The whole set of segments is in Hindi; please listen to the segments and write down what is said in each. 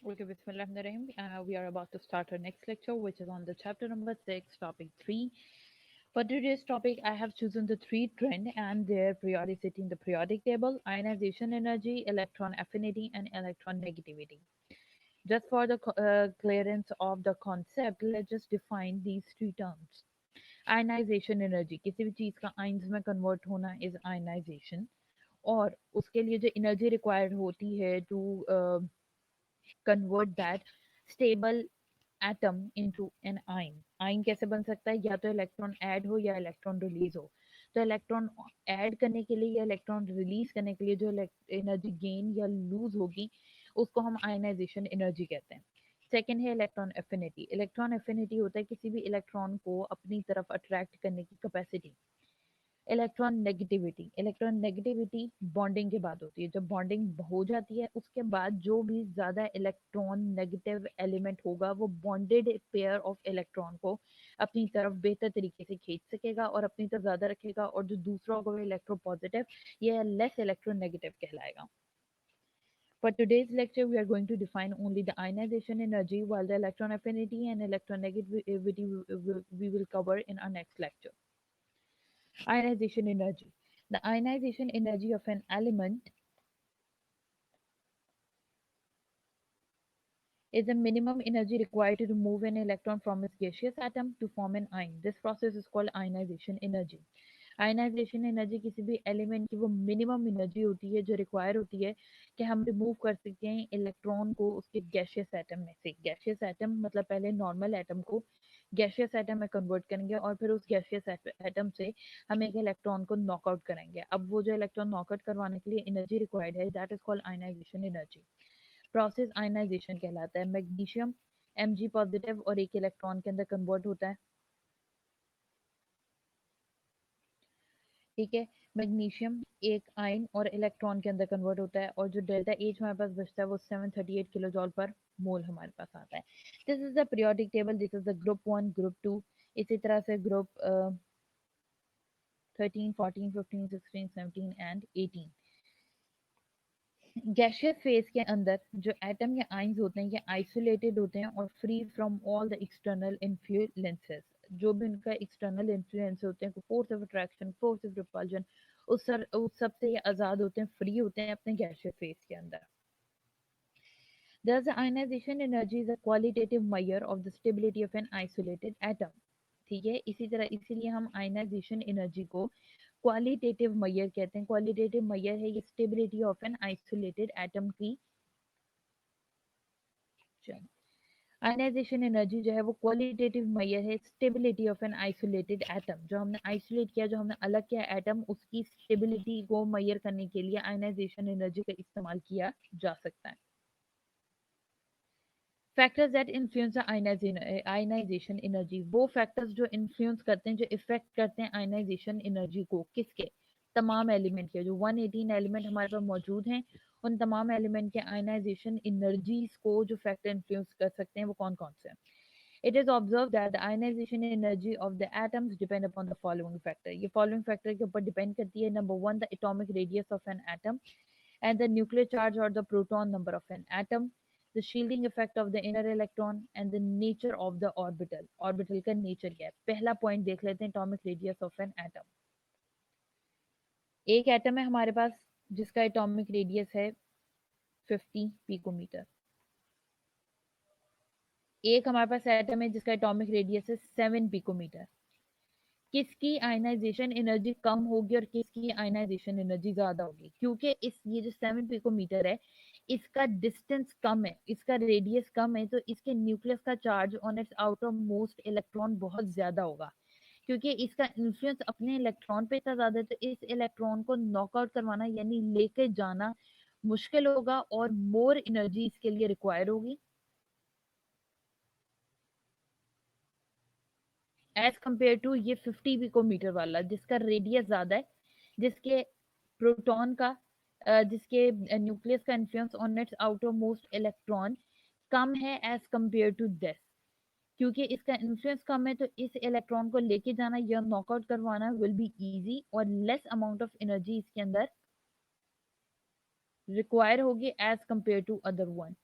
Okay, Bismillahirrahmanirrahim. We are about to start our next lecture, which is on the chapter number 6, topic 3. For today's topic, I have chosen the three trend and their periodicity in the periodic table: ionization energy, electron affinity, and electron negativity. Just for the clearance of the concept, let's just define these three terms. Ionization energy, किसी भी चीज का आइंस में कन्वर्ट होना is ionization, और उसके लिए जो एनर्जी रिक्वायर्ड होती है to convert that stable atom into an ion. Ion कैसे बन सकता है? या तो इलेक्ट्रॉन ऐड हो या इलेक्ट्रॉन रिलीज हो. तो इलेक्ट्रॉन ऐड करने के लिए या इलेक्ट्रॉन रिलीज करने के लिए जो एनर्जी गेन या लूज होगी उसको हम आयनाइजेशन एनर्जी कहते हैं. सेकेंड है इलेक्ट्रॉन एफिनिटी. इलेक्ट्रॉन एफिनिटी होता है किसी भी इलेक्ट्रॉन को अपनी तरफ अट्रैक्ट करने की कैपेसिटी. इलेक्ट्रॉन नेगेटिविटी बॉन्डिंग के बाद होती है. जब बॉन्डिंग हो जाती है उसके बाद जो भी ज्यादा इलेक्ट्रॉन नेगेटिव एलिमेंट होगा वो बॉन्डेड पेयर ऑफ इलेक्ट्रॉन को अपनी तरफ बेहतर तरीके से खींच सकेगा और अपनी तरफ ज्यादा रखेगा, और जो दूसरा होगा वो इलेक्ट्रो पॉजिटिव या लेस इलेक्ट्रो नेगेटिव कहलाएगा. For today's lecture, we are going to define only the ionization energy, while the electron affinity and electron negativity we will cover in our next lecture. Ionization energy. The ionization energy of an element is the minimum energy required to remove an electron from its gaseous atom to form an ion. This process is called ionization energy. Ionisation energy किसी भी एलिमेंट की वो मिनिमम एनर्जी होती है जो रिक्वायर होती है कि हम रिमूव कर सकते हैं इलेक्ट्रॉन को उसके गैशियस एटम में से. गैशियस एटम मतलब पहले नॉर्मल एटम को गैशियस एटम में कन्वर्ट करेंगे और फिर उस गैशियस एटम से हम एक इलेक्ट्रॉन को नॉकआउट करेंगे. अब वो जो इलेक्ट्रॉन नॉकआउट करवाने के लिए एनर्जी रिक्वायर्ड है, that is called ionisation energy. Process ionisation कहलाता है. मैग्नीशियम Mg पॉजिटिव और एक इलेक्ट्रॉन के अंदर कन्वर्ट होता है. ठीक है, मैग्नीशियम एक आयन और इलेक्ट्रॉन के अंदर कन्वर्ट होता है, और जो डेल्टा एच हमारे पास बचता है वो 738 किलो जॉल पर मोल हमारे पास आता है. This is the periodic table. This is the group 1, group 2. इसी तरह से ग्रुप 13, 14, 15, 16, 17 एंड 18. गैशियस फेज के अंदर जो एटम या आइंस होते हैं ये आइसोलेटेड होते हैं और free from all the external influences. जो भी उनका एक्सटर्नल इन्फ्लुएंस होते हैं, force of attraction, force of repulsion, उस सब से ये आज़ाद होते हैं, फ्री होते हैं अपने गैशियस फेज के अंदर. Thus, the ionization energy is a qualitative measure of the stability of an isolated atom. ठीक है, इसी तरह इसीलिए हम आयनाइजेशन एनर्जी को क्वालिटेटिव मेजर कहते हैं. क्वालिटेटिव मेजर है ये stability of an isolated atom की क्वेश्चन। आयनाइजेशन एनर्जी जो है वो क्वालिटेटिव मेजर है stability of an isolated atom. जो हमने आइसोलेट किया, जो हमने अलग किया एटम, उसकी स्टेबिलिटी को मेजर करने के लिए आयनाइजेशन एनर्जी का इस्तेमाल किया जा सकता है। Factors that influence ionisation energy, वो फैक्टर्स जो इन्फ्लुएंस करते हैं, जो इफेक्ट करते हैं आयनाइजेशन एनर्जी को, किसके? तमाम एलिमेंट के। जो 118 एलिमेंट हमारे पास मौजूद हैं, उन तमाम एलिमेंट के आयनाइजेशन एनर्जीज को जो फैक्टर इन्फ्लुएंस कर सकते हैं वो कौन कौन से हैं? It is observed that the ionization energy of the atoms depend upon the following factor. ये following factor के ऊपर depend करती है। Number one, the atomic radius of an atom and the nuclear charge or the proton number of an atom, the shielding effect of the inner electron and the nature of the orbital. Orbital का nature क्या है? पहला point देख लेते हैं, atomic radius of an atom. एक एटम है हमारे पास जिसका एटॉमिक रेडियस है 50 पिकोमीटर। एक हमारे पास एटम है जिसका एटॉमिक रेडियस है 7 पिकोमीटर। किसकी आयनाइजेशन एनर्जी कम होगी और किसकी आयनाइजेशन एनर्जी ज्यादा होगी? क्योंकि ये जो 7 पिकोमीटर है, इसका डिस्टेंस कम है, इसका रेडियस कम है, तो इसके न्यूक्लियस का charge on its outer most electron बहुत ज्यादा होगा। क्योंकि इसका इन्फ्लुएंस अपने इलेक्ट्रॉन पे इतना ज्यादा है, तो इस इलेक्ट्रॉन को नॉकआउट करवाना यानी लेके जाना मुश्किल होगा और मोर एनर्जी इसके लिए रिक्वायर होगी एज कम्पेयर टू ये 50 पिकोमीटर वाला जिसका रेडियस ज्यादा है, जिसके प्रोटॉन का जिसके न्यूक्लियस का influence on its outer most electron कम है एज कम्पेयर टू दिस। क्योंकि इसका इन्फ्लुएंस कम है, तो इस इलेक्ट्रॉन को लेके जाना या नॉकआउट करवाना विल बी इजी और लेस अमाउंट ऑफ एनर्जी इसके अंदर रिक्वायर होगी as compare to other one.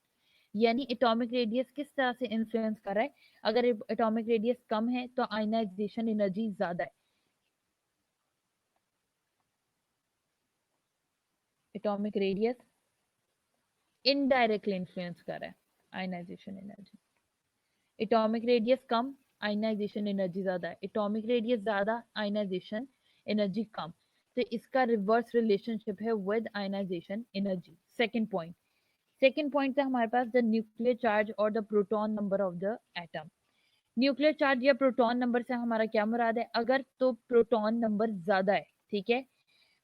यानी एटॉमिक रेडियस किस तरह से इन्फ्लुएंस कर रहा है? अगर एटॉमिक रेडियस कम है तो आयनाइजेशन एनर्जी ज्यादा है। एटॉमिक रेडियस इनडायरेक्टली इन्फ्लुएंस कर रहा है आयनाइजेशन एनर्जी। एटॉमिक रेडियस कम, आयनाइजेशन एनर्जी ज्यादा है। एटॉमिक रेडियस ज्यादा, आयनाइजेशन एनर्जी कम। तो इसका रिवर्स रिलेशनशिप है with ionisation energy. Second point है हमारे पास द न्यूक्लियर चार्ज और the proton number of the atom. Nuclear charge या प्रोटॉन नंबर से हमारा क्या मुराद है? अगर तो प्रोटॉन नंबर ज्यादा है, ठीक है,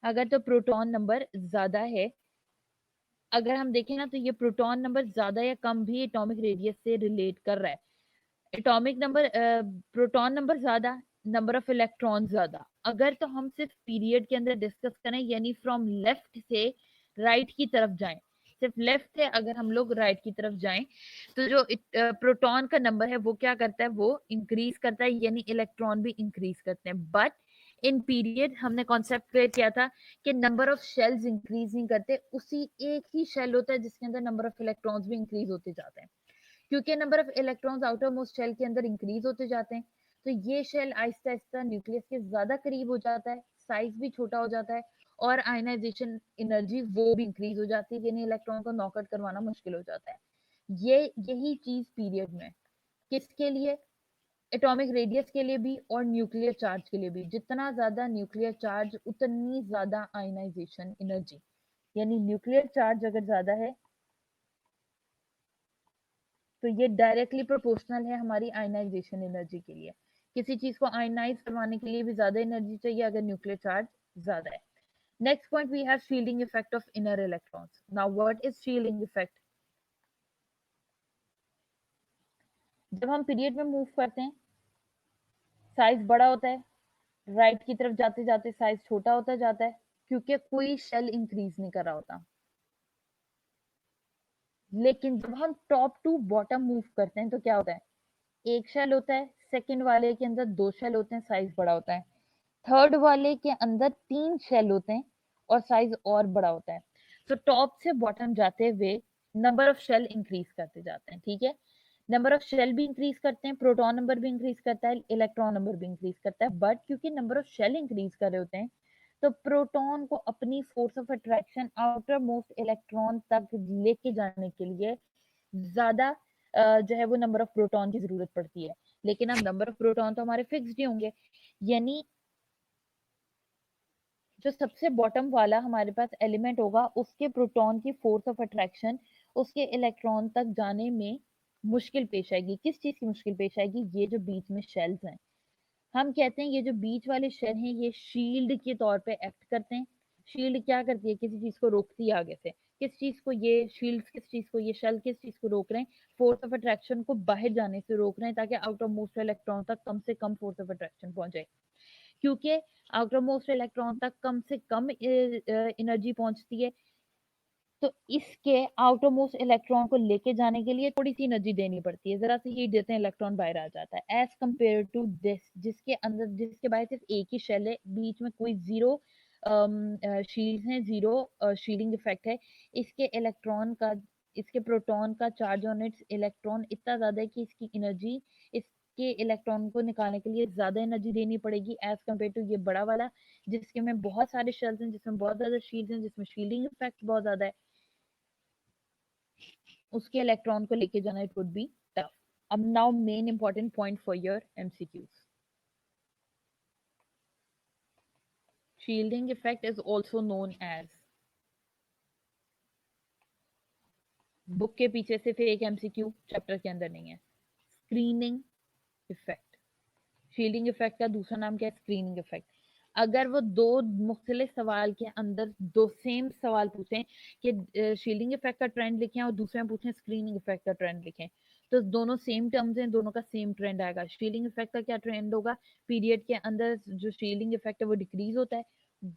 अगर तो प्रोटॉन नंबर ज्यादा है, अगर हम देखें ना तो ये प्रोटॉन नंबर ज्यादा या कम भी एटॉमिक रेडियस से रिलेट कर रहा है। एटॉमिक नंबर प्रोटॉन नंबर ज्यादा, नंबर ऑफ इलेक्ट्रॉन ज्यादा। अगर तो हम सिर्फ पीरियड के अंदर डिस्कस करें यानी फ्रॉम लेफ्ट से राइट की तरफ जाएं, सिर्फ लेफ्ट से अगर हम लोग राइट की तरफ जाएं तो जो प्रोटॉन का नंबर है वो क्या करता है? वो इंक्रीज करता है, यानी इलेक्ट्रॉन भी इंक्रीज करते हैं। बट इन पीरियड हमने कॉन्सेप्ट क्लियर किया था कि नंबर ऑफ शेल्स इंक्रीज नहीं करते, उसी एक ही शेल होता है जिसके अंदर नंबर ऑफ इलेक्ट्रॉन्स भी इंक्रीज होते जाते हैं। क्योंकि number of electrons outermost shell के अंदर इंक्रीज होते जाते हैं, तो ये शेल आहिस्ता आहिस्ता न्यूक्लियस के ज्यादा करीब हो जाता है, साइज भी छोटा हो जाता है और आयनाइजेशन एनर्जी वो भी इंक्रीज हो जाती है, यानी इलेक्ट्रॉन को नॉकआउट करवाना मुश्किल हो जाता है। यही चीज पीरियड में किसके लिए? एटॉमिक रेडियस के लिए भी और न्यूक्लियर चार्ज के लिए भी। जितना ज्यादा न्यूक्लियर चार्ज उतनी ज्यादा आयनाइजेशन एनर्जी, यानी न्यूक्लियर चार्ज अगर ज्यादा है तो ये डायरेक्टली प्रोपोर्शनल है हमारी आयनाइजेशन एनर्जी के लिए। किसी चीज को आयनाइज करवाने के लिए भी ज्यादा एनर्जी चाहिए अगर न्यूक्लियर चार्ज ज्यादा है। Next point we have shielding effect of inner electrons. Now what is shielding effect? जब हम पीरियड में मूव करते हैं साइज बड़ा होता है, राइट की तरफ जाते जाते साइज छोटा होता जाता है, क्योंकि कोई शेल इंक्रीज नहीं कर रहा होता। लेकिन जब हम टॉप टू बॉटम मूव करते हैं तो क्या होता है? एक शेल होता है, सेकंड वाले के अंदर दो शेल होते हैं, साइज बड़ा होता है। थर्ड वाले के अंदर तीन शेल होते हैं और साइज और बड़ा होता है। तो टॉप से बॉटम जाते हुए नंबर ऑफ शेल इंक्रीज करते जाते हैं, ठीक है। नंबर ऑफ शेल भी इंक्रीज करते हैं, प्रोटॉन नंबर भी इंक्रीज करता है, इलेक्ट्रॉन नंबर भी इंक्रीज करता है। बट क्योंकि नंबर ऑफ शेल इंक्रीज कर रहे होते हैं तो प्रोटॉन को अपनी force of attraction outer most electron तक लेके जाने के लिए ज्यादा जो है वो नंबर ऑफ प्रोटॉन की जरूरत पड़ती है। लेकिन अब नंबर ऑफ प्रोटॉन तो हमारे फिक्स्ड ही होंगे, यानी जो सबसे बॉटम वाला हमारे पास एलिमेंट होगा उसके प्रोटॉन की फोर्स ऑफ अट्रैक्शन उसके इलेक्ट्रॉन तक जाने में मुश्किल पेश आएगी। किस चीज़ की मुश्किल पेश आएगी? ये जो बीच में शेल्स हैं, हम कहते हैं ये जो बीच वाले शेल हैं ये शील्ड के तौर पे एक्ट करते हैं। शील्ड क्या करती है? किसी चीज़ को रोकती है आगे से। किस चीज़ को ये शील्ड्स, किस चीज़ को ये शेल किस चीज़ को रोक रहे हैं? फोर्स ऑफ अट्रैक्शन को बाहर जाने से रोक रहे हैं, ताकि आउटर मोस्ट इलेक्ट्रॉन तक कम से कम फोर्स ऑफ अट्रैक्शन पहुंचे। क्योंकि आउटर मोस्ट इलेक्ट्रॉन तक कम से कम एनर्जी पहुंचती है, तो इसके आउटर मोस्ट इलेक्ट्रॉन को लेके जाने के लिए थोड़ी सी एनर्जी देनी पड़ती है। जरा सी हीट देते हैं, इलेक्ट्रॉन बाहर आ जाता है। एज कम्पेयर टू दिस, जिसके अंदर, जिसके बाहर सिर्फ एक ही शेल है, बीच में कोई जीरो शील्ड है, जीरो शील्डिंग इफेक्ट है। इसके इलेक्ट्रॉन का, इसके प्रोटॉन का चार्ज ऑन इट्स इलेक्ट्रॉन इतना ज्यादा है कि इसकी एनर्जी, इसके इलेक्ट्रॉन को निकालने के लिए ज्यादा एनर्जी देनी पड़ेगी एज कम्पेयर टू ये बड़ा वाला, जिसके में बहुत सारे शेल्स हैं, जिसमें बहुत ज्यादा शील्ड हैं, जिसमें शील्डिंग इफेक्ट बहुत ज्यादा है। उसके इलेक्ट्रॉन को लेके जाना, इट वुड बी टफ। अब now main important point for your MCQs. Shielding effect is also known as, book के पीछे सिर्फ एक एमसीक्यू, चैप्टर के अंदर नहीं है, स्क्रीनिंग इफेक्ट। शील्डिंग इफेक्ट का दूसरा नाम क्या है? Screening effect. अगर वो दो मुख्तलिफ सवाल के अंदर दो सेम सवाल पूछें कि शील्डिंग इफेक्ट का ट्रेंड लिखें, और दूसरे में पूछें स्क्रीनिंग इफेक्ट का ट्रेंड लिखें, तो दोनों सेम टर्म्स हैं, दोनों का सेम ट्रेंड आएगा। शील्डिंग इफेक्ट का क्या ट्रेंड होगा? पीरियड के अंदर जो शील्डिंग इफेक्ट है वो डिक्रीज होता है,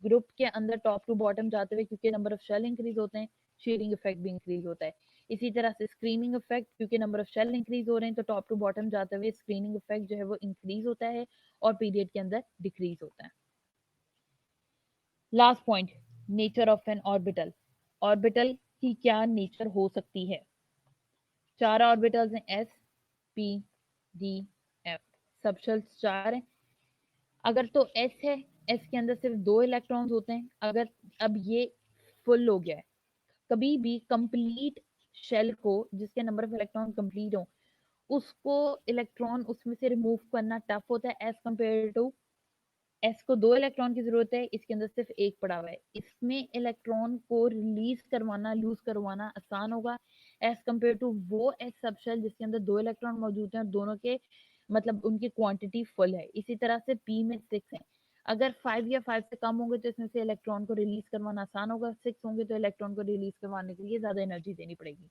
ग्रुप के अंदर टॉप टू बॉटम जाते हुए, क्योंकि नंबर ऑफ शेल इंक्रीज होते हैं, शील्डिंग इफेक्ट भी इंक्रीज होता है। इसी तरह से स्क्रीनिंग इफेक्ट, क्योंकि नंबर ऑफ शेल इंक्रीज हो रहे हैं, तो टॉप टू बॉटम जाते हुए स्क्रीनिंग इफेक्ट जो है वो इंक्रीज होता है, और पीरियड के अंदर डिक्रीज होता है। Last point, nature of N orbital. Orbital की क्या नेचर हो सकती है? चार ऑर्बिटल्स हैं, S, P, D, F. Subshells चार हैं। अगर तो एस है, एस के अंदर सिर्फ दो इलेक्ट्रॉन्स होते हैं। अगर अब ये फुल हो गया है, कभी भी कंप्लीट शेल को, जिसके नंबर ऑफ इलेक्ट्रॉन कंप्लीट हो, उसको इलेक्ट्रॉन उसमें से रिमूव करना टफ होता है एज कम्पेयर टू एस को दो इलेक्ट्रॉन की जरूरत है, इसके अंदर सिर्फ एक पड़ा हुआ है। इसमें इलेक्ट्रॉन को रिलीज करवाना, लूज करवाना आसान होगा एज कम्पेयर टू वो एस सबशेल जिसके अंदर दो इलेक्ट्रॉन मौजूद हैं और दोनों के मतलब उनकी क्वांटिटी फुल है। इसी तरह से पी में 6 है। अगर 5 या 5 से कम होंगे तो इसमें से इलेक्ट्रॉन को रिलीज करवाना आसान होगा, 6 होंगे तो इलेक्ट्रॉन को रिलीज करवाने के लिए ज्यादा एनर्जी देनी पड़ेगी।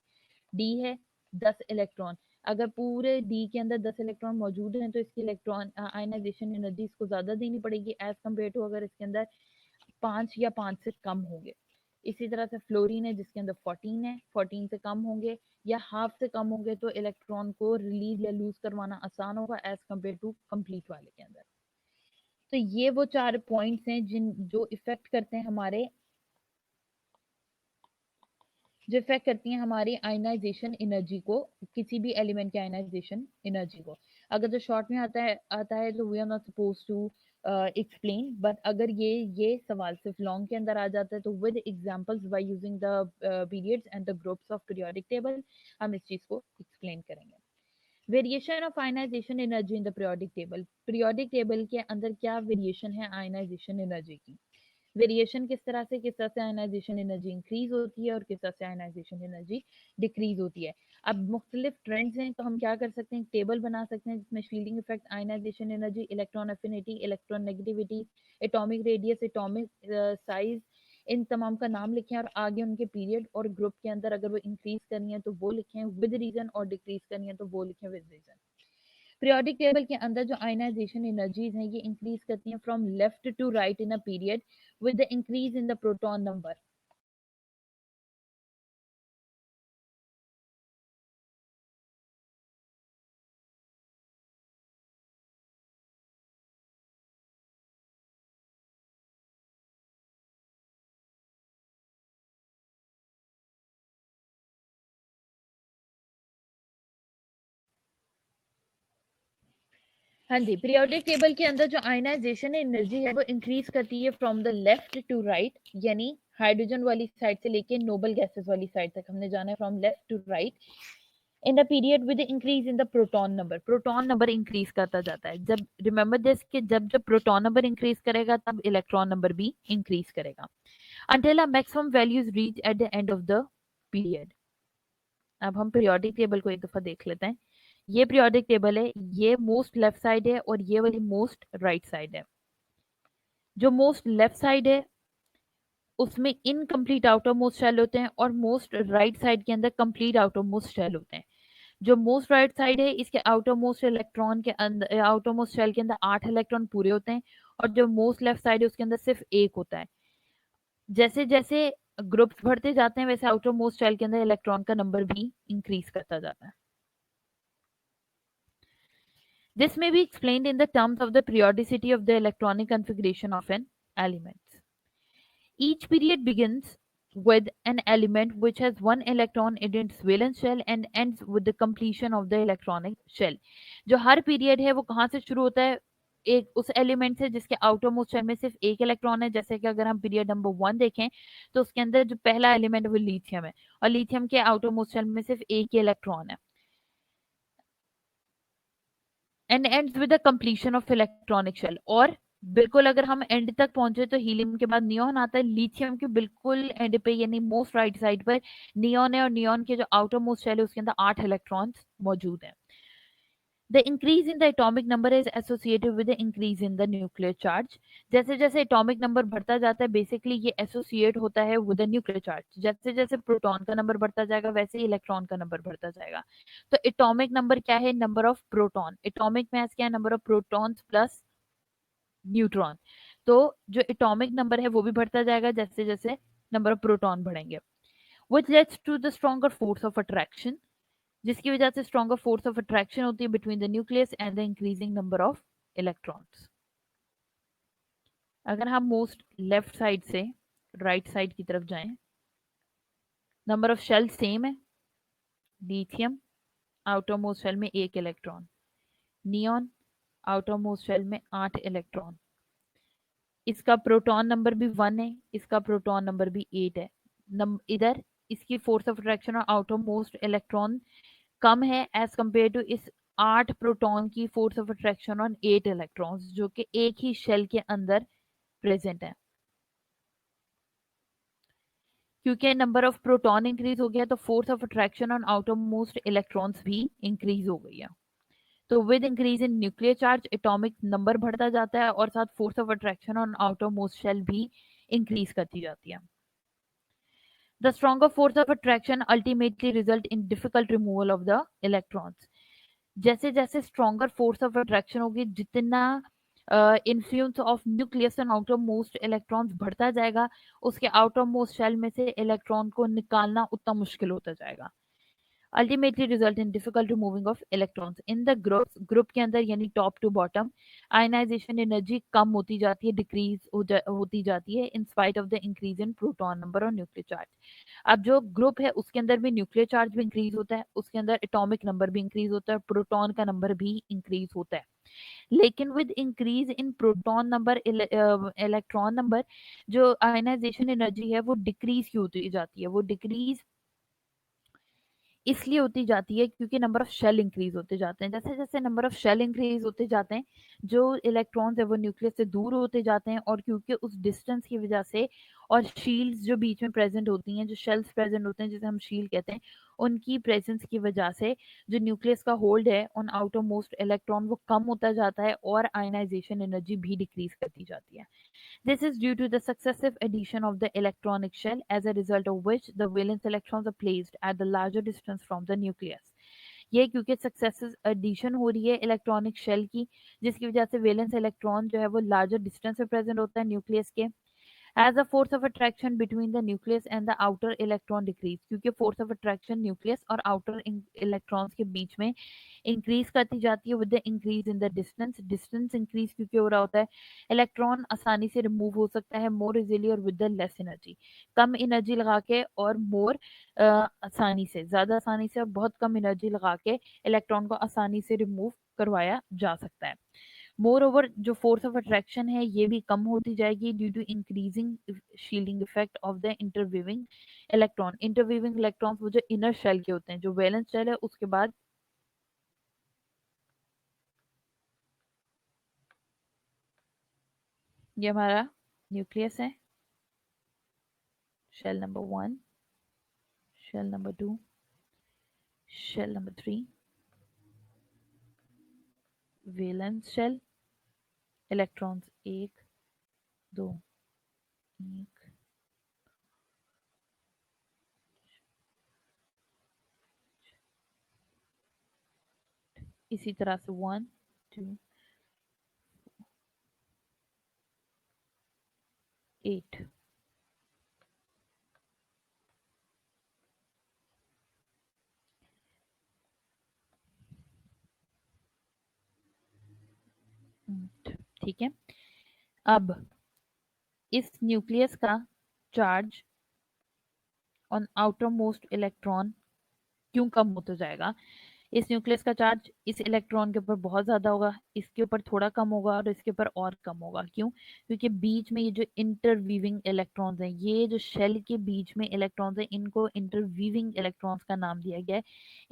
डी है 10 इलेक्ट्रॉन। अगर पूरे डी के अंदर 10 इलेक्ट्रॉन मौजूद हैं तो इसकी इलेक्ट्रॉन आयनाइजेशन एनर्जी इसको ज्यादा देनी पड़ेगी एज कम्पेयर टू अगर इसके अंदर 5 या 5 से कम होंगे। इसी तरह से फ्लोरीन है जिसके अंदर 14 है, 14 से कम होंगे या हाफ से कम होंगे तो इलेक्ट्रॉन को रिलीज या लूज करवाना आसान होगा एज कम्पेयर टू कंप्लीट वाले के अंदर। तो ये वो चार पॉइंट्स हैं जिन जो इफेक्ट करते हैं हमारे, जो इफेक्ट करती हैं हमारी आयनाइजेशन एनर्जी को, किसी भी एलिमेंट की आयनाइजेशन एनर्जी को। अगर जो शॉर्ट में आता है तो we are not suppose to explain, but अगर ये सवाल सिर्फ लॉन्ग के अंदर आ जाता है तो with examples by using the periods and the groups of periodic table हम इस चीज को एक्सप्लेन करेंगे। Variation of ionisation energy in the periodic table. Periodic table के अंदर क्या वेरिएशन है आयनाइजेशन एनर्जी की? वेरिएशन किस तरह से आयनाइजेशन एनर्जी इंक्रीज होती है और किस तरह से आयनाइजेशन एनर्जी डिक्रीज होती है। अब मुख्तलिफ ट्रेंड्स हैं तो हम क्या कर सकते हैं, टेबल बना सकते हैं जिसमें shielding effect, ionization energy, electron affinity, electron negativity, atomic radius, atomic size, इन तमाम का नाम लिखें और आगे उनके पीरियड और ग्रुप के अंदर अगर वो इंक्रीज करनी है तो वो लिखें विद रीजन और डिक्रीज करनी है तो वो लिखें विद रीजन। पीरियोडिक टेबल के अंदर जो आयनाइजेशन एनर्जीज हैं ये इंक्रीज करती हैं from left to right in a period with the increase in the proton number. हाँ जी, पीरियोडिक टेबल के अंदर जो आयनाइजेशन एनर्जी है वो इंक्रीज करती है from the left to right, यानी हाइड्रोजन वाली साइड से लेके नोबल गैसेस वाली साइड तक हमने जाना है from left to right in the period with increase in the proton number. Proton number increase करता जाता है। जब रिमेंबर दिस कि जब जब प्रोटॉन नंबर इंक्रीज करेगा तब इलेक्ट्रॉन नंबर भी इंक्रीज करेगा until a maximum value is reached at the end of the period. अब हम पीरियोडिक टेबल को एक दफ़ा देख लेते हैं। ये पीरियोडिक टेबल है, ये मोस्ट लेफ्ट साइड है और ये वाली मोस्ट राइट साइड है। जो मोस्ट लेफ्ट साइड है उसमें इनकम्प्लीट आउटर मोस्ट शेल होते हैं और मोस्ट राइट साइड के अंदर कंप्लीट आउटर मोस्ट शेल होते हैं। जो मोस्ट राइट साइड है इसके आउटर मोस्ट इलेक्ट्रॉन के अंदर, आउटर मोस्ट शेल के अंदर 8 इलेक्ट्रॉन पूरे होते हैं और जो मोस्ट लेफ्ट साइड है उसके अंदर सिर्फ एक होता है। जैसे जैसे ग्रुप्स बढ़ते जाते हैं वैसे आउटर मोस्ट शेल के अंदर इलेक्ट्रॉन का नंबर भी इंक्रीज करता जाता है। This may be explained in the terms of the periodicity of the electronic configuration of an element. Each period begins with an element which has one electron in its valence shell and ends with the completion of the electronic shell. जो हर पीरियड है वो कहाँ से शुरू होता है? एक उस एलिमेंट से जिसके आउटर मोस्ट शेल में सिर्फ एक इलेक्ट्रॉन है। जैसे कि अगर हम पीरियड नंबर 1 देखें तो उसके अंदर जो पहला एलिमेंट वो लिथियम है और लिथियम के आउटर मोस्ट शेल में सिर्फ एक ही इलेक्ट्रॉन है। And ends with the completion of electronic shell. और बिल्कुल अगर हम एंड तक पहुंचे तो हीलियम के बाद नियोन आता है। लिथियम के बिल्कुल एंड पे यानी मोस्ट राइट साइड पर नियोन है और नियोन के जो आउटर मोस्ट शेल है उसके अंदर 8 इलेक्ट्रॉन्स मौजूद हैं। The increase in the atomic number is associated with the increase in the nuclear charge. जैसे जैसे atomic number बढ़ता जाता है बेसिकली ये एसोसिएट होता है with the nuclear charge। जैसे जैसे प्रोटॉन का नंबर बढ़ता जाएगा वैसे ही इलेक्ट्रॉन का नंबर बढ़ता जाएगा। तो एटॉमिक नंबर क्या है? Number of proton. Atomic mass क्या है? Number of protons plus neutron. तो जो एटॉमिक नंबर है वो भी बढ़ता जाएगा जैसे जैसे नंबर ऑफ प्रोटॉन बढ़ेंगे। which leads to the stronger force of attraction, जिसकी वजह से स्ट्रॉन्गर फोर्स ऑफ अट्रैक्शन होती है between the nucleus and the increasing number of electrons. अगर हम मोस्ट लेफ्ट साइड से राइट साइड की तरफ जाएं, नंबर ऑफ शेल सेम है। लिथियम आउटर मोस्ट शेल में एक electron, neon outermost shell में 8 इलेक्ट्रॉन। इसका प्रोटॉन नंबर भी 1 है, इसका प्रोटॉन नंबर भी 8 है। इधर इसकी फोर्स ऑफ अट्रैक्शन और आउटर मोस्ट इलेक्ट्रॉन कम है एज कंपेयर टू इस 8 प्रोटॉन की force of attraction on 8 electrons जो कि एक ही शेल के अंदर प्रेजेंट है। क्योंकि नंबर ऑफ प्रोटॉन इंक्रीज हो गया तो force of attraction on outermost electrons भी इंक्रीज हो गई है। तो with increase in nuclear charge atomic number बढ़ता जाता है और साथ force of attraction on outermost shell भी इंक्रीज करती जाती है। The stronger force of attraction ultimately result in difficult removal of the electrons. जैसे जैसे स्ट्रॉन्गर फोर्स ऑफ अट्रैक्शन होगी जितना influence of nucleus and outer most electrons बढ़ता जाएगा उसके आउटर मोस्ट शेल में से इलेक्ट्रॉन को निकालना उतना मुश्किल होता जाएगा। Ultimately result in difficult removing of electrons in the group के अंदर यानी top to bottom ionization energy कम होती जाती है, डिक्रीज होती जाती है in spite of the increase in proton number और न्यूक्लियर चार्ज। अब जो ग्रुप है उसके अंदर भी न्यूक्लियर चार्ज भी इंक्रीज होता है, उसके अंदर एटॉमिक नंबर भी इंक्रीज होता है, प्रोटॉन का नंबर भी इंक्रीज होता है। लेकिन with increase in proton number electron number जो आयनाइजेशन एनर्जी है वो डिक्रीज की होती जाती है। वो डिक्रीज इसलिए होती जाती है क्योंकि नंबर ऑफ शेल इंक्रीज होते जाते हैं। जैसे जैसे नंबर ऑफ शेल इंक्रीज होते जाते हैं जो इलेक्ट्रॉन्स है वो न्यूक्लियस से दूर होते जाते हैं और क्योंकि उस डिस्टेंस की वजह से और शील्ड्स जो बीच में प्रेजेंट होती हैं, जो शेल्स प्रेजेंट होते हैं जिसे हम शील्ड कहते हैं, उनकी प्रेजेंस की वजह से जो न्यूक्लियस का होल्ड है ऑन आउटर मोस्ट इलेक्ट्रॉन वो कम होता जाता है और आयनाइजेशन एनर्जी भी डिक्रीज करती जाती है। This is due to the successive addition of the electronic shell, as a result of which the valence electrons are placed at the larger distance from the nucleus. ये क्योंकि सक्सेसिव एडिशन हो रही है इलेक्ट्रॉनिक शेल की जिसकी वजह से वैलेंस इलेक्ट्रॉन जो है वो लार्जर डिस्टेंस पे प्रेजेंट होता है न्यूक्लियस के। As the force of attraction between the nucleus and the outer electron decrease, क्योंकि फोर्स ऑफ अट्रैक्शन न्यूक्लियस और आउटर इलेक्ट्रॉन्स के बीच में इंक्रीज करती जाती है with the increase in the distance. Distance increase क्योंकि हो रहा होता है, इलेक्ट्रॉन आसानी से रिमूव हो सकता है मोर इजीली और with the less energy, come energy लगा के और मोर आसानी से, ज़्यादा आसानी से और बहुत कम एनर्जी लगा के इलेक्ट्रॉन को आसानी से रिमूव करवाया जा सकता है। मोर ओवर जो फोर्स ऑफ अट्रैक्शन है ये भी कम होती जाएगी due to increasing shielding effect of the intervening electron. Intervening electron वो जो इनर शेल के होते हैं, जो वैलेंस शेल है उसके बाद ये हमारा न्यूक्लियस है, shell number 1, shell number 2, Shell number 3, valence shell, electrons 1 2 1, इसी तरह से 1 2 8। ठीक है। अब इस न्यूक्लियस का charge on outer most electron क्यों कम होता जाएगा? इस न्यूक्लियस का चार्ज इस इलेक्ट्रॉन के ऊपर बहुत ज्यादा होगा, इसके ऊपर थोड़ा कम होगा और इसके ऊपर और कम होगा। क्यों? क्योंकि बीच में ये जो इंटरवीविंग इलेक्ट्रॉन्स हैं, ये जो शेल के बीच में इलेक्ट्रॉन्स हैं, इनको इंटरवीविंग इलेक्ट्रॉन्स का नाम दिया गया है।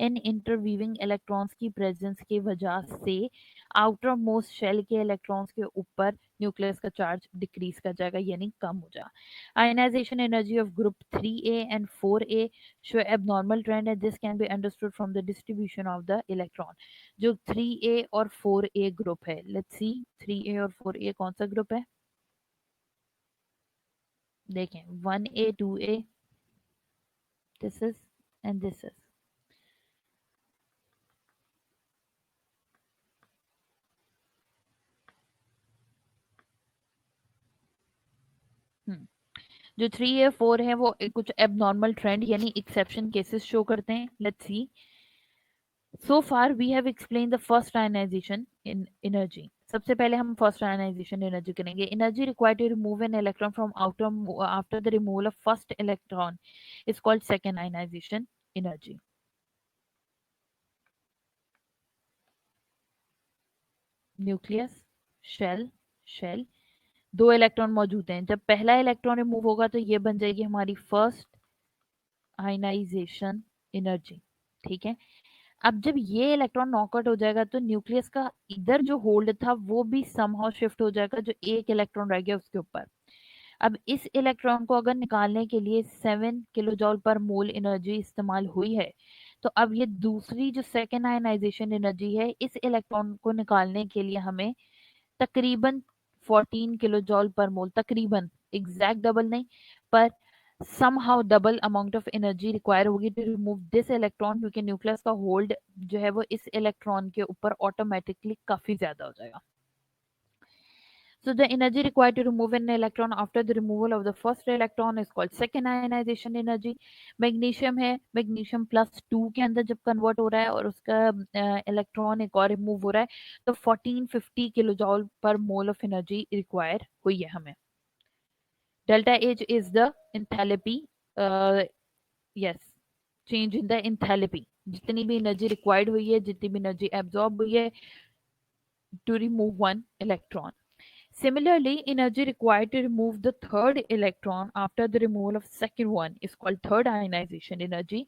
इन इंटरवीविंग इलेक्ट्रॉन्स की प्रेजेंस की वजह से आउटर मोस्ट शेल के इलेक्ट्रॉन्स के ऊपर न्यूक्लियस का चार्ज डिक्रीज कर जाएगा, यानी कम हो जाएगा। Ionisation energy of group 3a and 4a show abnormal trend and this can be understood from the distribution of the electron। जो 3a और 4a ग्रुप है, लेट्स सी 3a और 4a कौन सा ग्रुप है? देखें 1a 2a, this is and this is। जो 3a 4 है वो कुछ एबनॉर्मल ट्रेंड यानी एक्सेप्शन केसेस शो करते हैं। Let's see. So far we have explained the first ionization in energy। सबसे पहले हम first ionization energy करेंगे। Energy required to remove an electron from outer after the removal of first electron is called second ionization energy। Nucleus, shell, दो इलेक्ट्रॉन मौजूद हैं। जब पहला इलेक्ट्रॉन रिमूव होगा तो ये बन जाएगी हमारी फर्स्ट आयनाइजेशन एनर्जी। ठीक है। अब जब ये इलेक्ट्रॉन नॉकआउट हो जाएगा तो न्यूक्लियस का इधर जो होल्ड था वो भी समहाउ शिफ्ट हो जाएगा, जो एक इलेक्ट्रॉन रह गया उसके ऊपर। अब इस इलेक्ट्रॉन को अगर निकालने के लिए 7 किलो जॉल पर मोल एनर्जी इस्तेमाल हुई है, तो अब ये दूसरी जो सेकेंड आयनाइजेशन एनर्जी है, इस इलेक्ट्रॉन को निकालने के लिए हमें तकरीबन 14 किलो जॉल पर मोल, तकरीबन एग्जैक्ट डबल नहीं पर somehow double amount of energy require होगी टू रिमूव दिस इलेक्ट्रॉन, क्योंकि न्यूक्लियस का होल्ड जो है वो इस इलेक्ट्रॉन के ऊपर ऑटोमेटिकली काफी ज्यादा हो जाएगा। So the energy required to remove an electron after the removal of the first electron is called second ionization energy। Magnesium है, मैग्नीशियम +2 के अंदर जब कन्वर्ट हो रहा है और उसका इलेक्ट्रॉन एक और रिमूव हो रहा है, तो 1450 किलो जॉल पर मोल ऑफ एनर्जी रिक्वायर हुई है हमें। Delta H is the enthalpy, yes, change in the enthalpy, जितनी भी एनर्जी रिक्वायर्ड हुई है, जितनी भी एनर्जी एब्जॉर्ब हुई है to remove one electron. Similarly, energy required to remove the third electron after the removal of second one is called third ionization energy।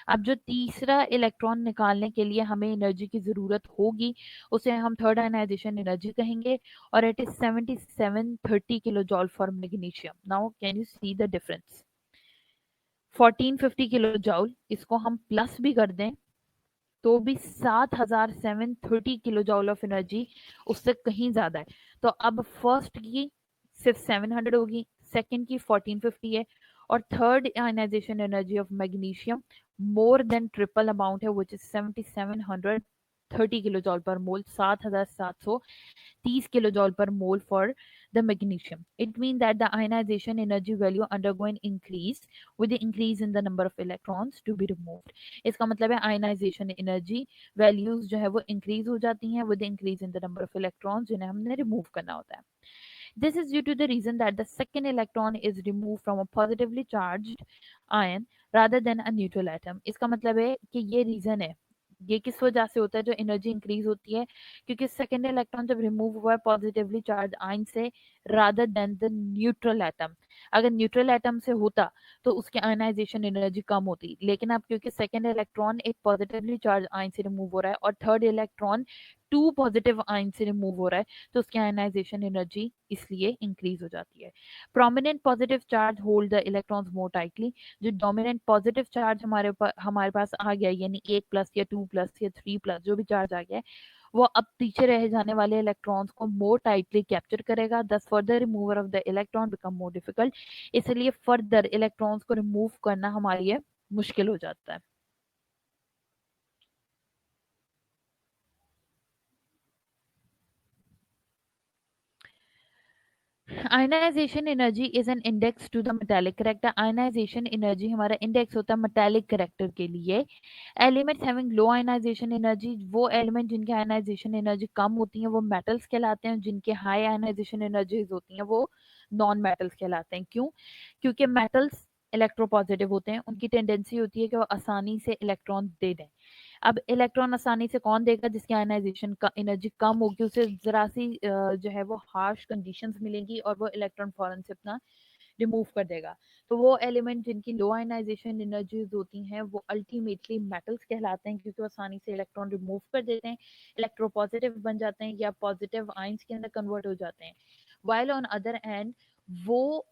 अब जो तीसरा इलेक्ट्रॉन निकालने के लिए हमें एनर्जी की जरूरत होगी उसे हम थर्ड आयनाइजेशन एनर्जी कहेंगे, और it is 7730 kilo जॉल for magnesium. Now can you see the difference? 1450 kilo जॉल, इसको हम प्लस भी कर दें तो भी 7730 किलो जॉल ऑफ एनर्जी उससे कहीं ज्यादा है। तो अब फर्स्ट की सिर्फ 700 होगी, सेकंड की 1450 है, और third ionisation energy of magnesium more than triple amount है, विच इज 7730 किलो जॉल पर मोल, 7730 kilojoule per mole for the magnesium। It means that the ionization energy value undergo an increase with the increase in the number of electrons to be removed। इसका मतलब है ionization energy values जो है वो increase हो जाती हैं with the increase in the number of electrons जिन्हें हमने remove करना होता है। This is due to the reason that the second electron is removed from a positively charged ion rather than a neutral atom। इसका मतलब है कि ये रीजन है, ये किस वजह से होता है जो एनर्जी इंक्रीज होती है, क्योंकि सेकेंड इलेक्ट्रॉन जब रिमूव हुआ है पॉजिटिवली चार्ज आयन से rather than the neutral atom. अगर न्यूट्रल एटम से होता तो उसकी आयनाइजेशन एनर्जी कम होती, लेकिन अब क्योंकि सेकेंड इलेक्ट्रॉन एक पॉजिटिवली चार्ज आयन से रिमूव हो रहा है और third electron to positive ion से रिमूव हो रहा है, तो उसकी आयनाइजेशन एनर्जी इसलिए इंक्रीज हो जाती है। Prominent positive charge hold the electrons more tightly. जो डोमिनेंट पॉजिटिव चार्ज हमारे पास आ गया, यानी 1+ या 2+ या 3+, जो भी चार्ज आ गया है, वो अब पीछे रह जाने वाले इलेक्ट्रॉन्स को मोर टाइटली कैप्चर करेगा। Thus further remover of the electron become more difficult. इसलिए फर्दर इलेक्ट्रॉन्स को रिमूव करना हमारे लिए मुश्किल हो जाता है। Ionisation energy is an index to the metallic character. Ionisation energy हमारा इंडेक्स होता है मेटालिक करेक्टर के लिए। Elements having low ionisation energy, वो एलिमेंट जिनकी आयनाइजेशन एनर्जी कम होती है वो मेटल्स कहलाते हैं, जिनके हाई आयनाइजेशन एनर्जीज होती हैं वो नॉन मेटल्स कहलाते हैं। क्यों? क्योंकि मेटल्स इलेक्ट्रोपॉजिटिव होते हैं, उनकी टेंडेंसी होती है कि वो आसानी से इलेक्ट्रॉन दे दें। अब इलेक्ट्रॉन आसानी से कौन देगा? जिसकी आयनाइजेशन का एनर्जी कम होगी, उसे जरा सी जो है वो हार्श कंडीशंस मिलेंगी और वो इलेक्ट्रॉन फौरन से अपना रिमूव कर देगा। तो वो एलिमेंट जिनकी लो आयनाइजेशन एनर्जीज होती हैं वो अल्टीमेटली मेटल्स कहलाते हैं, क्योंकि वो आसानी से इलेक्ट्रॉन रिमूव कर देते हैं, इलेक्ट्रोपॉजिटिव बन जाते हैं या पॉजिटिव आयंस के अंदर कन्वर्ट हो जाते हैं। वाइल ऑन अदर एंड वो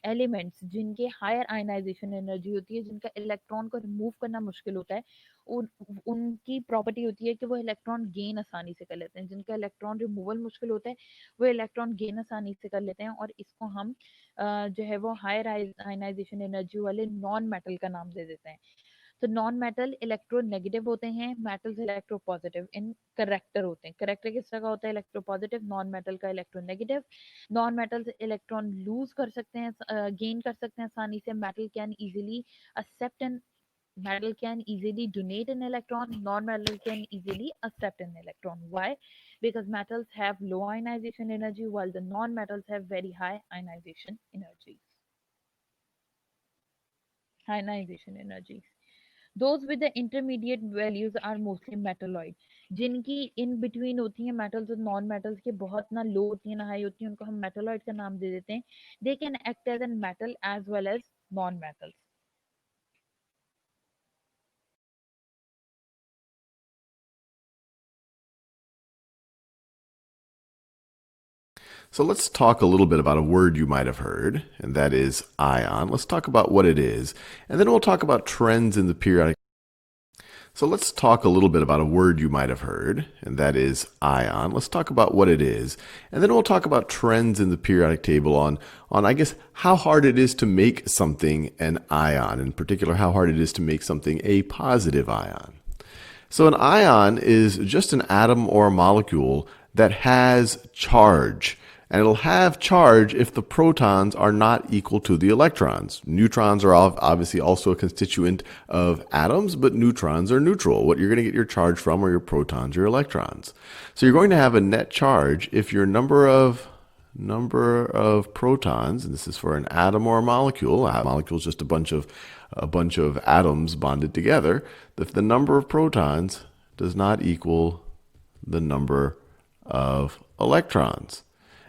एलिमेंट्स जिनके हायर आयनाइजेशन एनर्जी होती है, जिनका इलेक्ट्रॉन को रिमूव करना मुश्किल होता है, उन उनकी प्रॉपर्टी होती है कि वो इलेक्ट्रॉन गेन आसानी से कर लेते हैं। जिनका इलेक्ट्रॉन रिमूवल मुश्किल होता है वो इलेक्ट्रॉन गेन आसानी से कर लेते हैं, और इसको हम जो है वो हायर आयनाइजेशन एनर्जी वाले नॉन मेटल का नाम दे देते हैं। तो नॉन मेटल इलेक्ट्रोनेगेटिव होते हैं, metals electro positive in character होते हैं। करेक्टर किस तरह का होता है? Electro positive. नॉन मेटल का electronegative. Non metals electron lose कर सकते हैं, गेन कर सकते हैं आसानी से। Metal can easily accept an metal can easily donate an electron. Non-metal can easily accept an electron. Why? Because metals have low ionization energy while the non-metals have very high ionization energy. Ionization energies. Those with the intermediate values are mostly metalloid. जिनकी in between होती हैं metals और non metals के, बहुत ना low होती हैं ना high होती हैं, उनको हम metalloid का नाम दे देते हैं। They can act as a metal as well as non metals. So let's talk a little bit about a word you might have heard, and that is ion. Let's talk about what it is, and then we'll talk about trends in the periodic. So let's talk a little bit about a word you might have heard, and that is ion. Let's talk about what it is, and then we'll talk about trends in the periodic table on I guess, how hard it is to make something an ion, in particular, how hard it is to make something a positive ion. So an ion is just an atom or a molecule that has charge. And it'll have charge if the protons are not equal to the electrons. Neutrons are obviously also a constituent of atoms, but neutrons are neutral. What you're going to get your charge from are your protons, your electrons. So you're going to have a net charge if your number of protons, and this is for an atom or a molecule. A molecule is just a bunch of atoms bonded together. If the number of protons does not equal the number of electrons.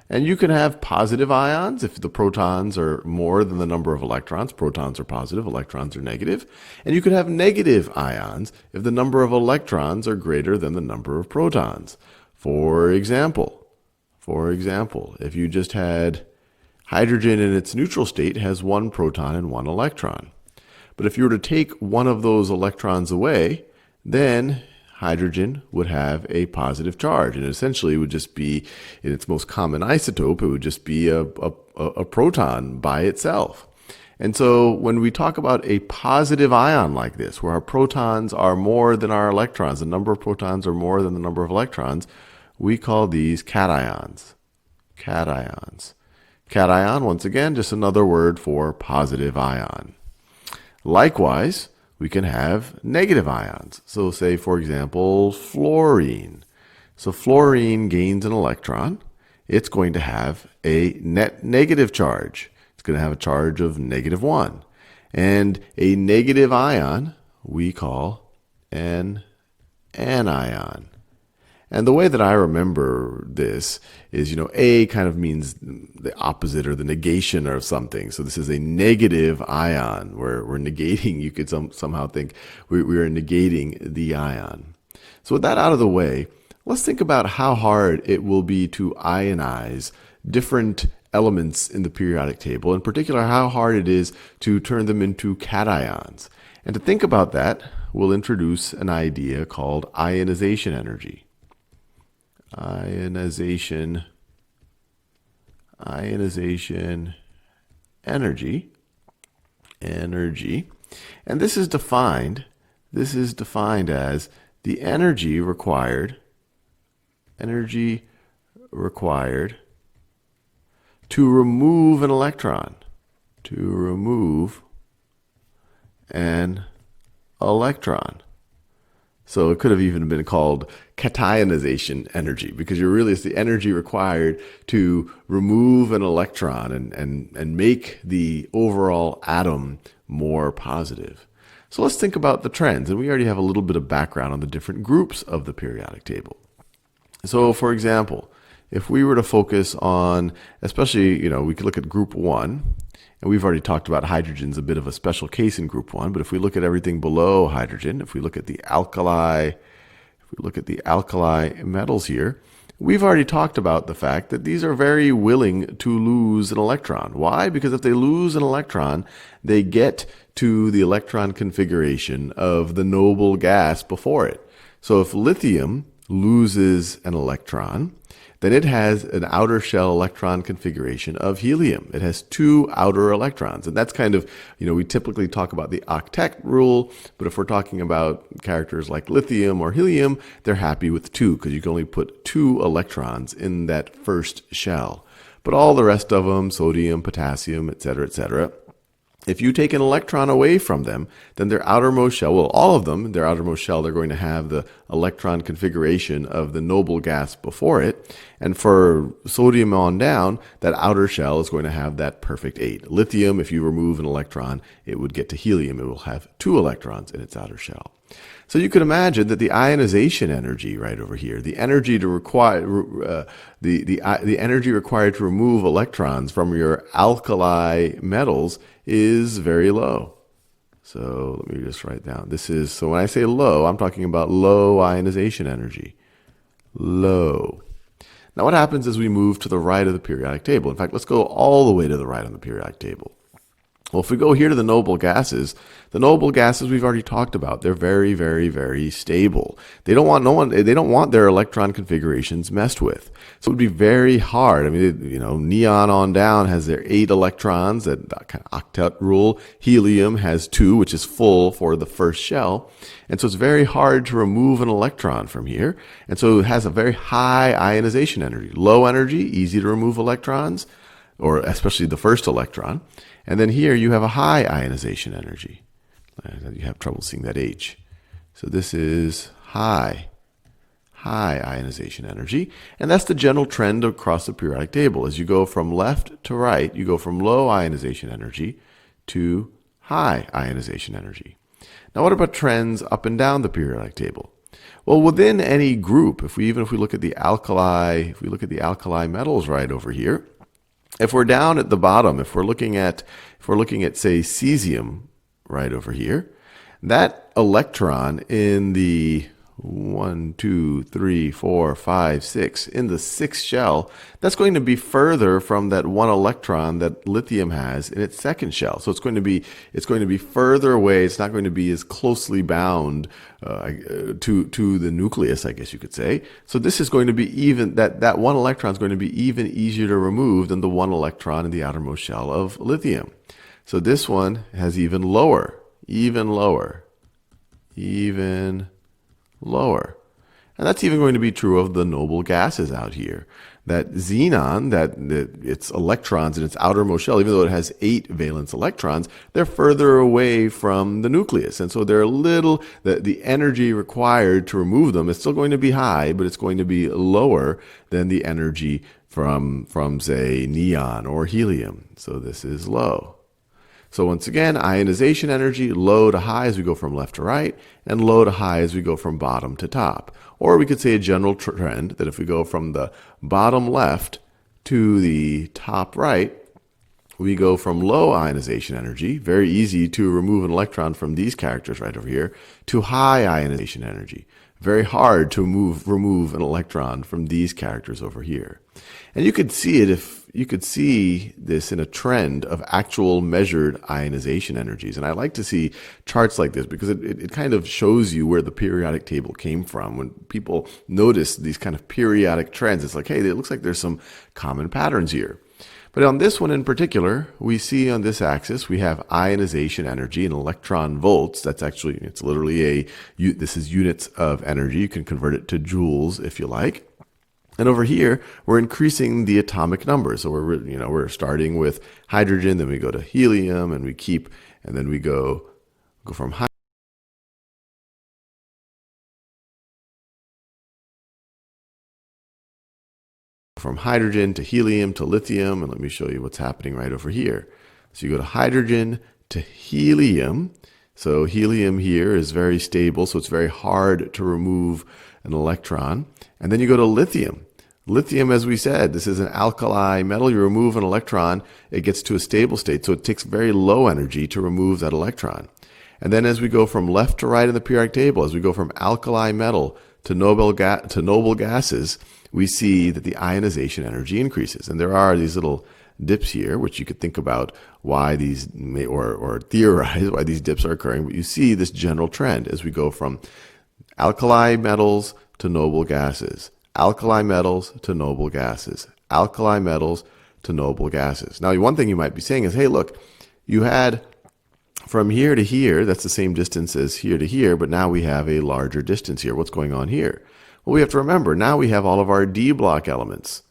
And you can have positive ions if the protons are more than the number of electrons. Protons are positive, electrons are negative. And you can have negative ions if the number of electrons are greater than the number of protons. For example, if you just had hydrogen in its neutral state has one proton and one electron. But if you were to take one of those electrons away, then hydrogen would have a positive charge, and essentially it would just be, in its most common isotope, it would just be a proton by itself. And so when we talk about a positive ion like this, where our protons are more than our electrons, the number of protons are more than the number of electrons, we call these cations. Cations. Cation, once again, just another word for positive ion. Likewise, we can have negative ions. So say, for example, fluorine. So fluorine gains an electron. It's going to have a net negative charge. It's going to have a charge of -1. And a negative ion we call an anion. And the way that I remember this is, A kind of means the opposite or the negation of something. So this is a negative ion where we're negating, you could somehow think we are negating the ion. So with that out of the way, let's think about how hard it will be to ionize different elements in the periodic table, in particular how hard it is to turn them into cations. And to think about that, we'll introduce an idea called ionization energy. Ionization energy. And this is defined as the energy required to remove an electron. So it could have even been called cationization energy, because it's the energy required to remove an electron and make the overall atom more positive. So let's think about the trends, and we already have a little bit of background on the different groups of the periodic table. So for example, if we were to focus on, especially, we could look at group 1, and we've already talked about hydrogen's a bit of a special case in group 1, but if we look at everything below hydrogen, if we look at the alkali metals here, we've already talked about the fact that these are very willing to lose an electron. Why? Because if they lose an electron, they get to the electron configuration of the noble gas before it. So if lithium loses an electron, then it has an outer shell electron configuration of helium. It has 2 outer electrons. And that's kind of, we typically talk about the octet rule, but if we're talking about characters like lithium or helium, they're happy with 2 because you can only put 2 electrons in that first shell. But all the rest of them, sodium, potassium, etc., if you take an electron away from them, then their outermost shell, all of them, their outermost shell, they're going to have the electron configuration of the noble gas before it. And for sodium on down, that outer shell is going to have that perfect 8. Lithium, if you remove an electron, it would get to helium. It will have 2 electrons in its outer shell. So you could imagine that the ionization energy right over here, the energy to require the energy required to remove electrons from your alkali metals is very low. So let me just write down. So when I say low, I'm talking about low ionization energy. Low. Now what happens as we move to the right of the periodic table? In fact, let's go all the way to the right on the periodic table. Well, if we go here to the noble gases we've already talked about. They're very, very, very stable. They don't want their electron configurations messed with. So it would be very hard. I mean, neon on down has their 8 electrons, that kind of octet rule. Helium has 2, which is full for the first shell. And so it's very hard to remove an electron from here. And so it has a very high ionization energy. Low energy, easy to remove electrons, or especially the first electron. And then here you have a high ionization energy. You have trouble seeing that H. So this is high ionization energy. And that's the general trend across the periodic table. As you go from left to right, you go from low ionization energy to high ionization energy. Now what about trends up and down the periodic table? Well, within any group, if we look at the alkali metals right over here, if we're down at the bottom, if we're looking at say cesium right over here, that electron in the 1, 2, 3, 4, 5, 6 in the 6th shell, that's going to be further from that 1 electron that lithium has in its 2nd shell. So it's going to be further away. It's not going to be as closely bound to the nucleus, I guess you could say. So this is going to be even that 1 electron is going to be even easier to remove than the 1 electron in the outermost shell of lithium. So this one has even lower. And that's even going to be true of the noble gases out here. That xenon, its electrons in its outermost shell, even though it has 8 valence electrons, they're further away from the nucleus. And so they're the energy required to remove them is still going to be high, but it's going to be lower than the energy from say, neon or helium. So this is low. So once again, ionization energy, low to high as we go from left to right, and low to high as we go from bottom to top. Or we could say a general trend that if we go from the bottom left to the top right, we go from low ionization energy, very easy to remove an electron from these characters right over here, to high ionization energy. Very hard to remove an electron from these characters over here. And you could see it if you could see this in a trend of actual measured ionization energies. And I like to see charts like this because it kind of shows you where the periodic table came from. When people notice these kind of periodic trends, it's like, hey, it looks like there's some common patterns here. But on this one in particular, we see on this axis, we have ionization energy in electron volts. That's actually, it's literally this is units of energy. You can convert it to joules if you like. And over here, we're increasing the atomic number. So we're starting with hydrogen, then we go to helium, and then we go from hydrogen to helium to lithium, and let me show you what's happening right over here. So you go to hydrogen to helium. So helium here is very stable, so it's very hard to remove an electron. And then you go to lithium. Lithium, as we said, this is an alkali metal. You remove an electron, it gets to a stable state, so it takes very low energy to remove that electron. And then as we go from left to right in the periodic table, as we go from alkali metal to noble gases, we see that the ionization energy increases. And there are these little dips here, which you could think about why these or theorize why these dips are occurring. But you see this general trend as we go from alkali metals to noble gases, alkali metals to noble gases, alkali metals to noble gases. Now, one thing you might be saying is, hey, look, you had from here to here, that's the same distance as here to here, but now we have a larger distance here. What's going on here? Well, we have to remember, now we have all of our D block elements.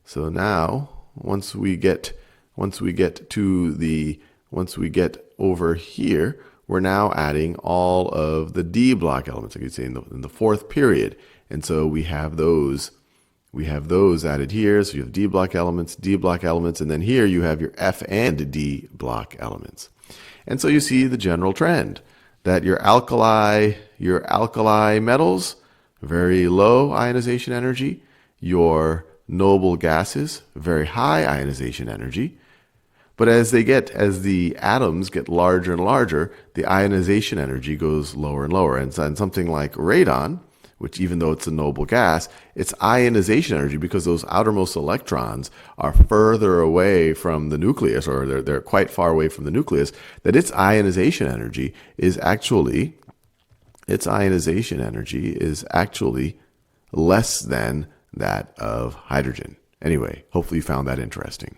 So now, once we get over here, we're now adding all of the D block elements, like you say, in the fourth period. And so we have those added here. So you have D block elements, and then here you have your F and D block elements. And so you see the general trend that your alkali metals, very low ionization energy, your noble gases, very high ionization energy. But as the atoms get larger and larger, the ionization energy goes lower and lower. And something like radon, which even though it's a noble gas, it's ionization energy because those outermost electrons are further away from the nucleus, or they're quite far away from the nucleus, that its ionization energy is actually less than that of hydrogen. Anyway, hopefully you found that interesting.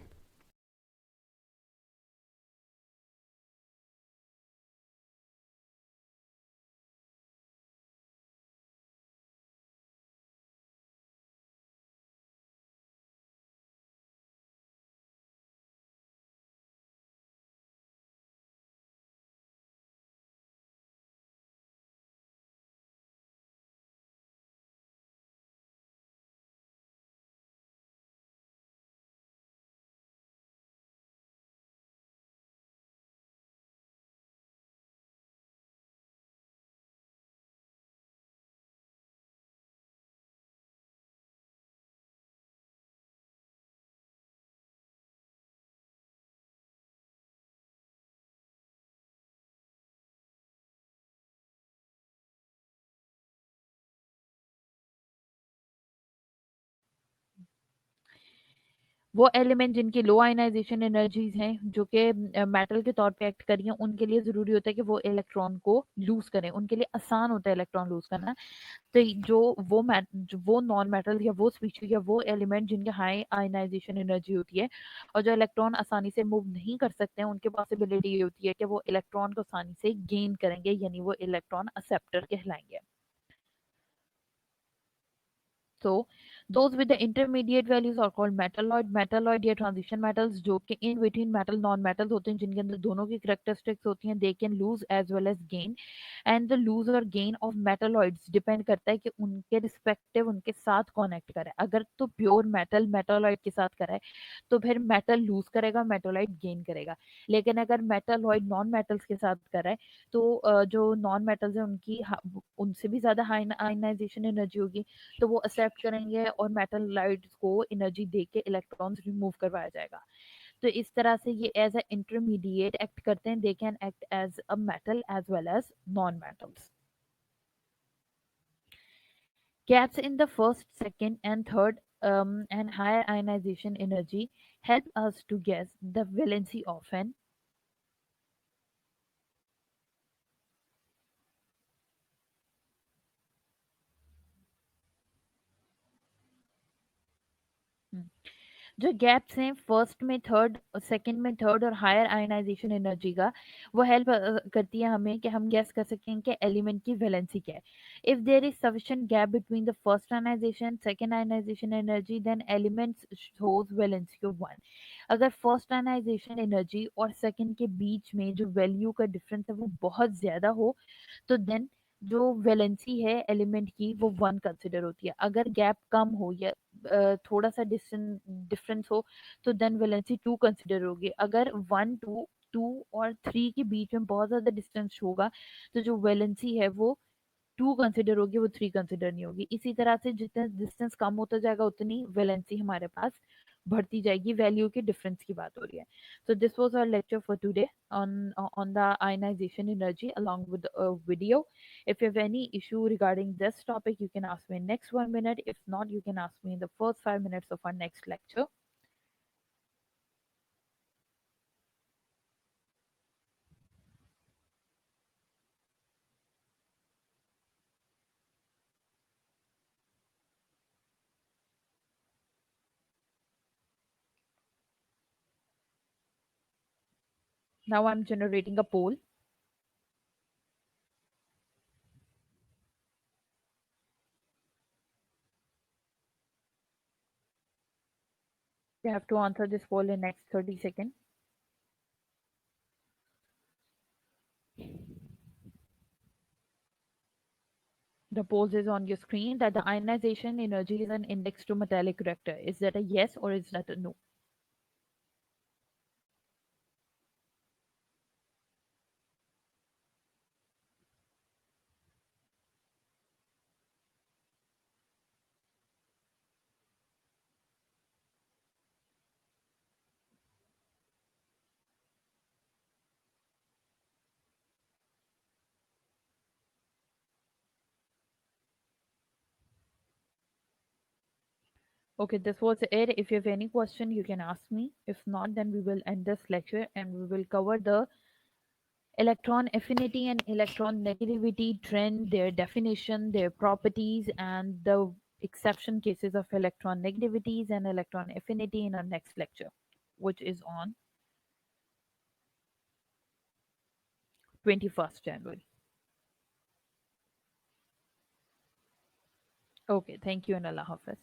वो एलिमेंट जिनकी लो आयनाइजेशन एनर्जीज हैं जो कि मेटल के तौर पे एक्ट करी हैं उनके लिए ज़रूरी होता है कि वो इलेक्ट्रॉन को लूज करें, उनके लिए आसान होता है इलेक्ट्रॉन लूज करना। तो वो नॉन मेटल या वो स्पीशीज या वो एलिमेंट जिनके हाई आयनाइजेशन एनर्जी होती है और जो इलेक्ट्रॉन आसानी से मूव नहीं कर सकते हैं, उनके पॉसिबिलिटी ये होती है कि वो इलेक्ट्रॉन को आसानी से गेन करेंगे, यानी वो इलेक्ट्रॉन एक्सेप्टर कहलाएंगे। So Those with the intermediate values are called metalloid. Metalloid या transition metals जो कि in between metal non metals होते हैं, जिनके अंदर दोनों की characteristics होती हैं, they can lose as well as gain. And the lose or gain of metalloids depend करता है कि उनके respective उनके साथ connect करा है. अगर तो pure metal metalloid के साथ करा है तो फिर metal lose करेगा, metalloid gain करेगा. लेकिन अगर metalloid non metals के साथ करा है तो जो non metals है उनकी उनसे भी ज्यादा हाई आयनाइजेशन एनर्जी होगी, तो वो एक्सेप्ट करेंगे और मेटलाइट्स को एनर्जी दे के इलेक्ट्रॉन्स रिमूव करवाया जाएगा. तो इस तरह से ये एज अ इंटरमीडिएट एक्ट करते हैं. They can act as a metal as well as non metals. Gaps in the first, second, and third and higher ionization energy help us to guess the valency of an. जो गैप्स हैं फर्स्ट में, थर्ड, सेकंड में, थर्ड और हायर आयनाइजेशन एनर्जी का, वो हेल्प करती है हमें कि हम गैस कर सकें कि एलिमेंट की वैलेंसी क्या है. If there is sufficient gap between the first ionisation second ionisation energy, then elements shows valency of 1. अगर फर्स्ट आयनाइजेशन एनर्जी और सेकंड के बीच में जो वैल्यू का डिफरेंस है वो बहुत ज्यादा हो, तो देन जो वैलेंसी है एलिमेंट की वो 1 कंसिडर होती है. अगर गैप कम हो या थोड़ा सा डिफरेंस हो, तो देन वैलेंसी 2 कंसिडर होगी. अगर 1 2 और 3 के बीच में बहुत ज्यादा डिस्टेंस होगा, तो जो वैलेंसी है वो 2 कंसिडर होगी, वो 3 कंसिडर नहीं होगी. इसी तरह से जितना डिस्टेंस कम होता जाएगा उतनी वैलेंसी हमारे पास बढ़ती जाएगी. वैल्यू के डिफरेंस की बात हो रही है. So this was our lecture for today on the ionization energy along with a video. If you have any issue regarding this topic, you can ask me in next 1 minute. If not, you can ask me in the first 5 minutes of our next lecture. Now I'm generating a poll. You have to answer this poll in next 30 seconds. The poll is on your screen that the ionization energy is an index to metallic reactor. Is that a yes or is that a no? Okay, this was it. If you have any question, you can ask me. If not, then we will end this lecture and we will cover the electron affinity and electron negativity trend, their definition, their properties, and the exception cases of electron negativities and electron affinity in our next lecture, which is on 21st January. Okay, thank you and Allah Hafiz.